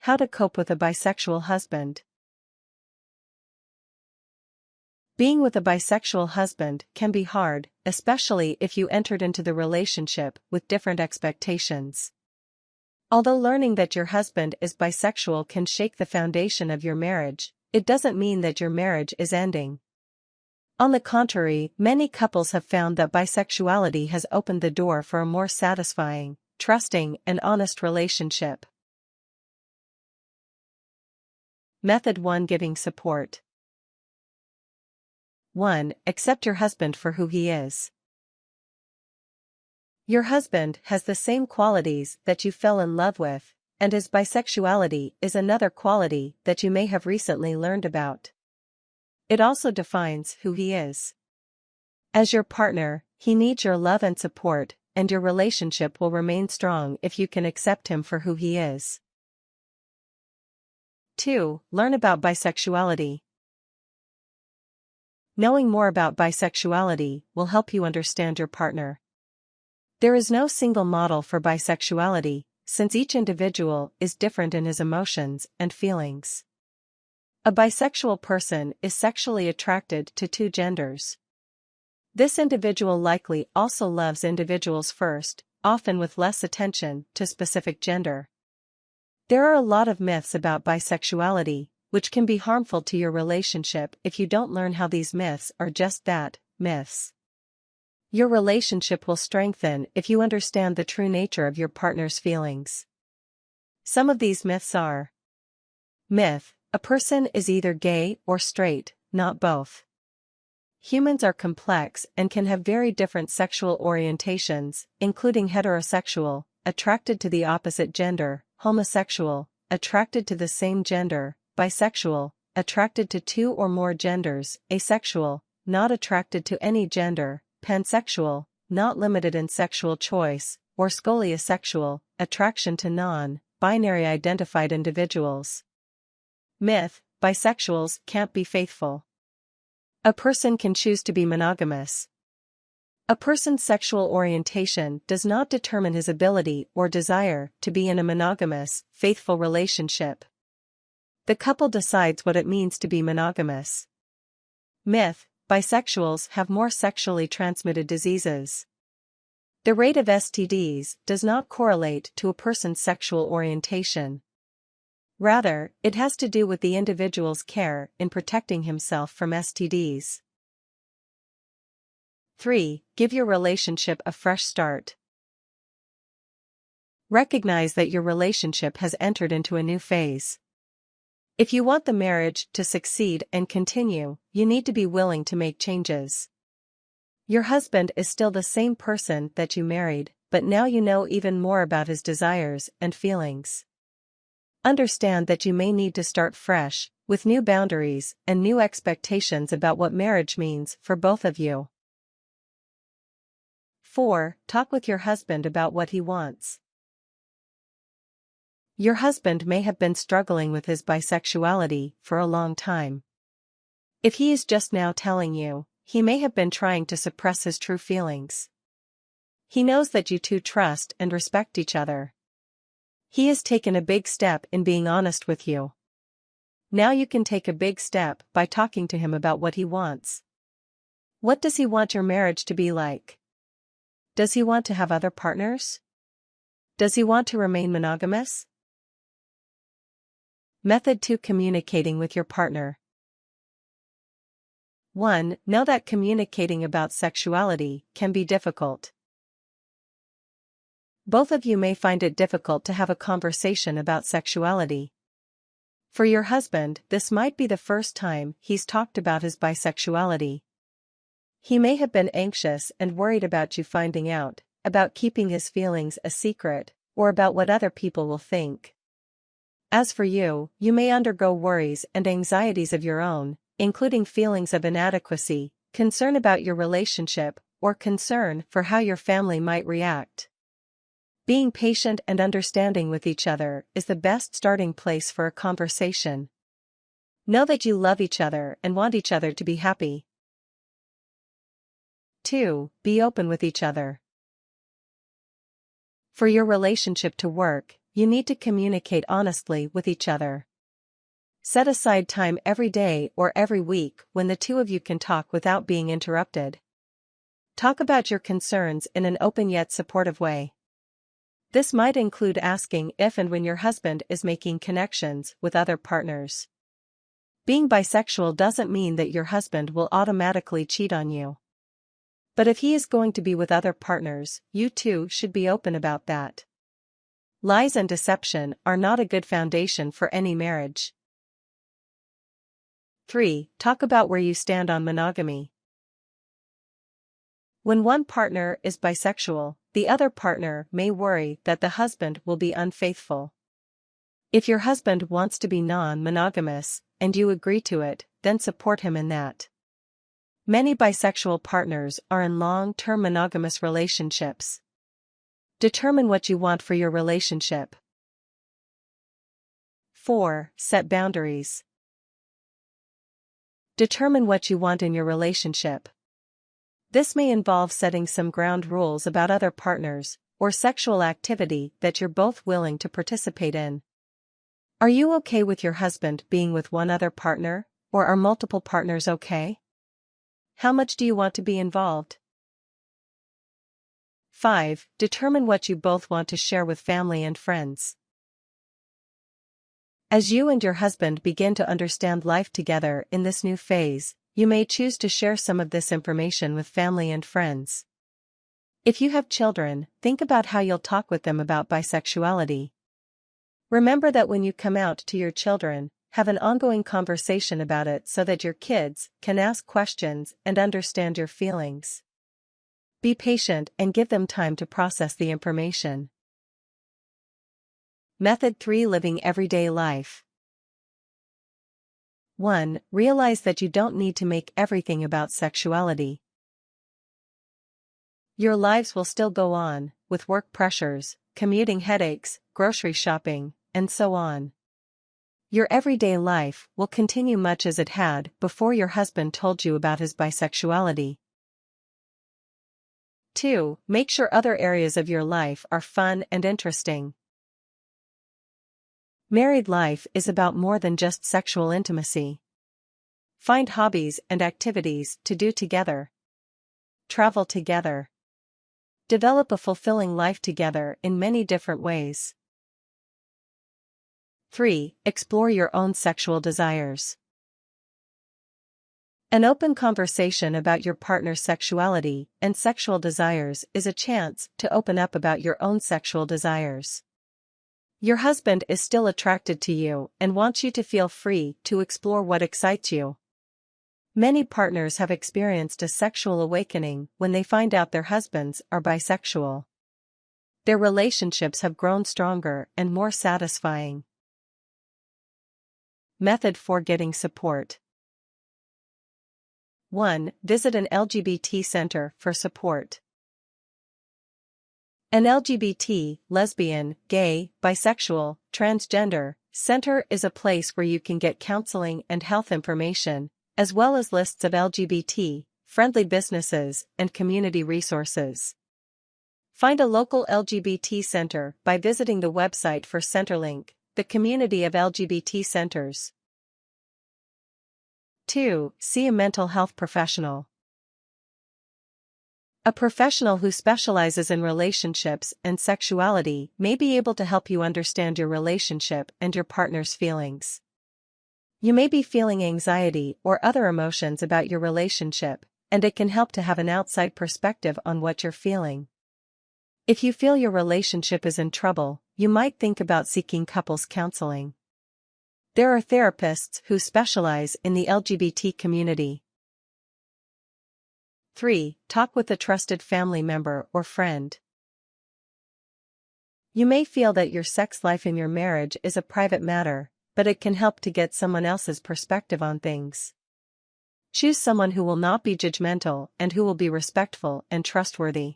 How to cope with a bisexual husband. Being with a bisexual husband can be hard, especially if you entered into the relationship with different expectations. Although learning that your husband is bisexual can shake the foundation of your marriage, it doesn't mean that your marriage is ending. On the contrary, many couples have found that bisexuality has opened the door for a more satisfying, trusting, and honest relationship. Method 1: Giving support. 1. Accept your husband for who he is. Your husband has the same qualities that you fell in love with, and his bisexuality is another quality that you may have recently learned about. It also defines who he is. As your partner, he needs your love and support, and your relationship will remain strong if you can accept him for who he is. 2. Learn about bisexuality. Knowing more about bisexuality will help you understand your partner. There is no single model for bisexuality, since each individual is different in his emotions and feelings. A bisexual person is sexually attracted to two genders. This individual likely also loves individuals first, often with less attention to specific gender. There are a lot of myths about bisexuality, which can be harmful to your relationship if you don't learn how these myths are just that, myths. Your relationship will strengthen if you understand the true nature of your partner's feelings. Some of these myths are: Myth: a person is either gay or straight, not both. Humans are complex and can have very different sexual orientations, including heterosexual, attracted to the opposite gender, homosexual, attracted to the same gender, bisexual, attracted to two or more genders, asexual, not attracted to any gender, pansexual, not limited in sexual choice, or scoliosexual, attraction to non-binary identified individuals. Myth: bisexuals can't be faithful. A person can choose to be monogamous. A person's sexual orientation does not determine his ability or desire to be in a monogamous, faithful relationship. The couple decides what it means to be monogamous. Myth: bisexuals have more sexually transmitted diseases. The rate of STDs does not correlate to a person's sexual orientation. Rather, it has to do with the individual's care in protecting himself from STDs. 3. Give your relationship a fresh start. Recognize that your relationship has entered into a new phase. If you want the marriage to succeed and continue, you need to be willing to make changes. Your husband is still the same person that you married, but now you know even more about his desires and feelings. Understand that you may need to start fresh, with new boundaries and new expectations about what marriage means for both of you. 4. Talk with your husband about what he wants. Your husband may have been struggling with his bisexuality for a long time. If he is just now telling you, he may have been trying to suppress his true feelings. He knows that you two trust and respect each other. He has taken a big step in being honest with you. Now you can take a big step by talking to him about what he wants. What does he want your marriage to be like? Does he want to have other partners? Does he want to remain monogamous? Method 2: Communicating with your partner. 1. Know that communicating about sexuality can be difficult. Both of you may find it difficult to have a conversation about sexuality. For your husband, this might be the first time he's talked about his bisexuality. He may have been anxious and worried about you finding out, about keeping his feelings a secret, or about what other people will think. As for you, you may undergo worries and anxieties of your own, including feelings of inadequacy, concern about your relationship, or concern for how your family might react. Being patient and understanding with each other is the best starting place for a conversation. Know that you love each other and want each other to be happy. 2. Be open with each other. For your relationship to work, you need to communicate honestly with each other. Set aside time every day or every week when the two of you can talk without being interrupted. Talk about your concerns in an open yet supportive way. This might include asking if and when your husband is making connections with other partners. Being bisexual doesn't mean that your husband will automatically cheat on you. But if he is going to be with other partners, you too should be open about that. Lies and deception are not a good foundation for any marriage. 3. Talk about where you stand on monogamy. When one partner is bisexual, the other partner may worry that the husband will be unfaithful. If your husband wants to be non-monogamous, and you agree to it, then support him in that. Many bisexual partners are in long-term monogamous relationships. Determine what you want for your relationship. 4. Set boundaries. Determine what you want in your relationship. This may involve setting some ground rules about other partners, or sexual activity that you're both willing to participate in. Are you okay with your husband being with one other partner, or are multiple partners okay? How much do you want to be involved? 5. Determine what you both want to share with family and friends. As you and your husband begin to understand life together in this new phase, you may choose to share some of this information with family and friends. If you have children, think about how you'll talk with them about bisexuality. Remember that when you come out to your children, have an ongoing conversation about it so that your kids can ask questions and understand your feelings. Be patient and give them time to process the information. Method 3. Living everyday life. 1. Realize that you don't need to make everything about sexuality. Your lives will still go on, with work pressures, commuting headaches, grocery shopping, and so on. Your everyday life will continue much as it had before your husband told you about his bisexuality. 2. Make sure other areas of your life are fun and interesting. Married life is about more than just sexual intimacy. Find hobbies and activities to do together. Travel together. Develop a fulfilling life together in many different ways. 3. Explore your own sexual desires. An open conversation about your partner's sexuality and sexual desires is a chance to open up about your own sexual desires. Your husband is still attracted to you and wants you to feel free to explore what excites you. Many partners have experienced a sexual awakening when they find out their husbands are bisexual. Their relationships have grown stronger and more satisfying. Method 4. Getting support. 1. Visit an LGBT center for support. An LGBT, lesbian, gay, bisexual, transgender center is a place where you can get counseling and health information, as well as lists of LGBT-friendly businesses and community resources. Find a local LGBT center by visiting the website for Centerlink, the community of LGBT centers. 2. See a mental health professional. A professional who specializes in relationships and sexuality may be able to help you understand your relationship and your partner's feelings. You may be feeling anxiety or other emotions about your relationship, and it can help to have an outside perspective on what you're feeling. If you feel your relationship is in trouble, you might think about seeking couples counseling. There are therapists who specialize in the LGBT community. 3. Talk with a trusted family member or friend. You may feel that your sex life in your marriage is a private matter, but it can help to get someone else's perspective on things. Choose someone who will not be judgmental and who will be respectful and trustworthy.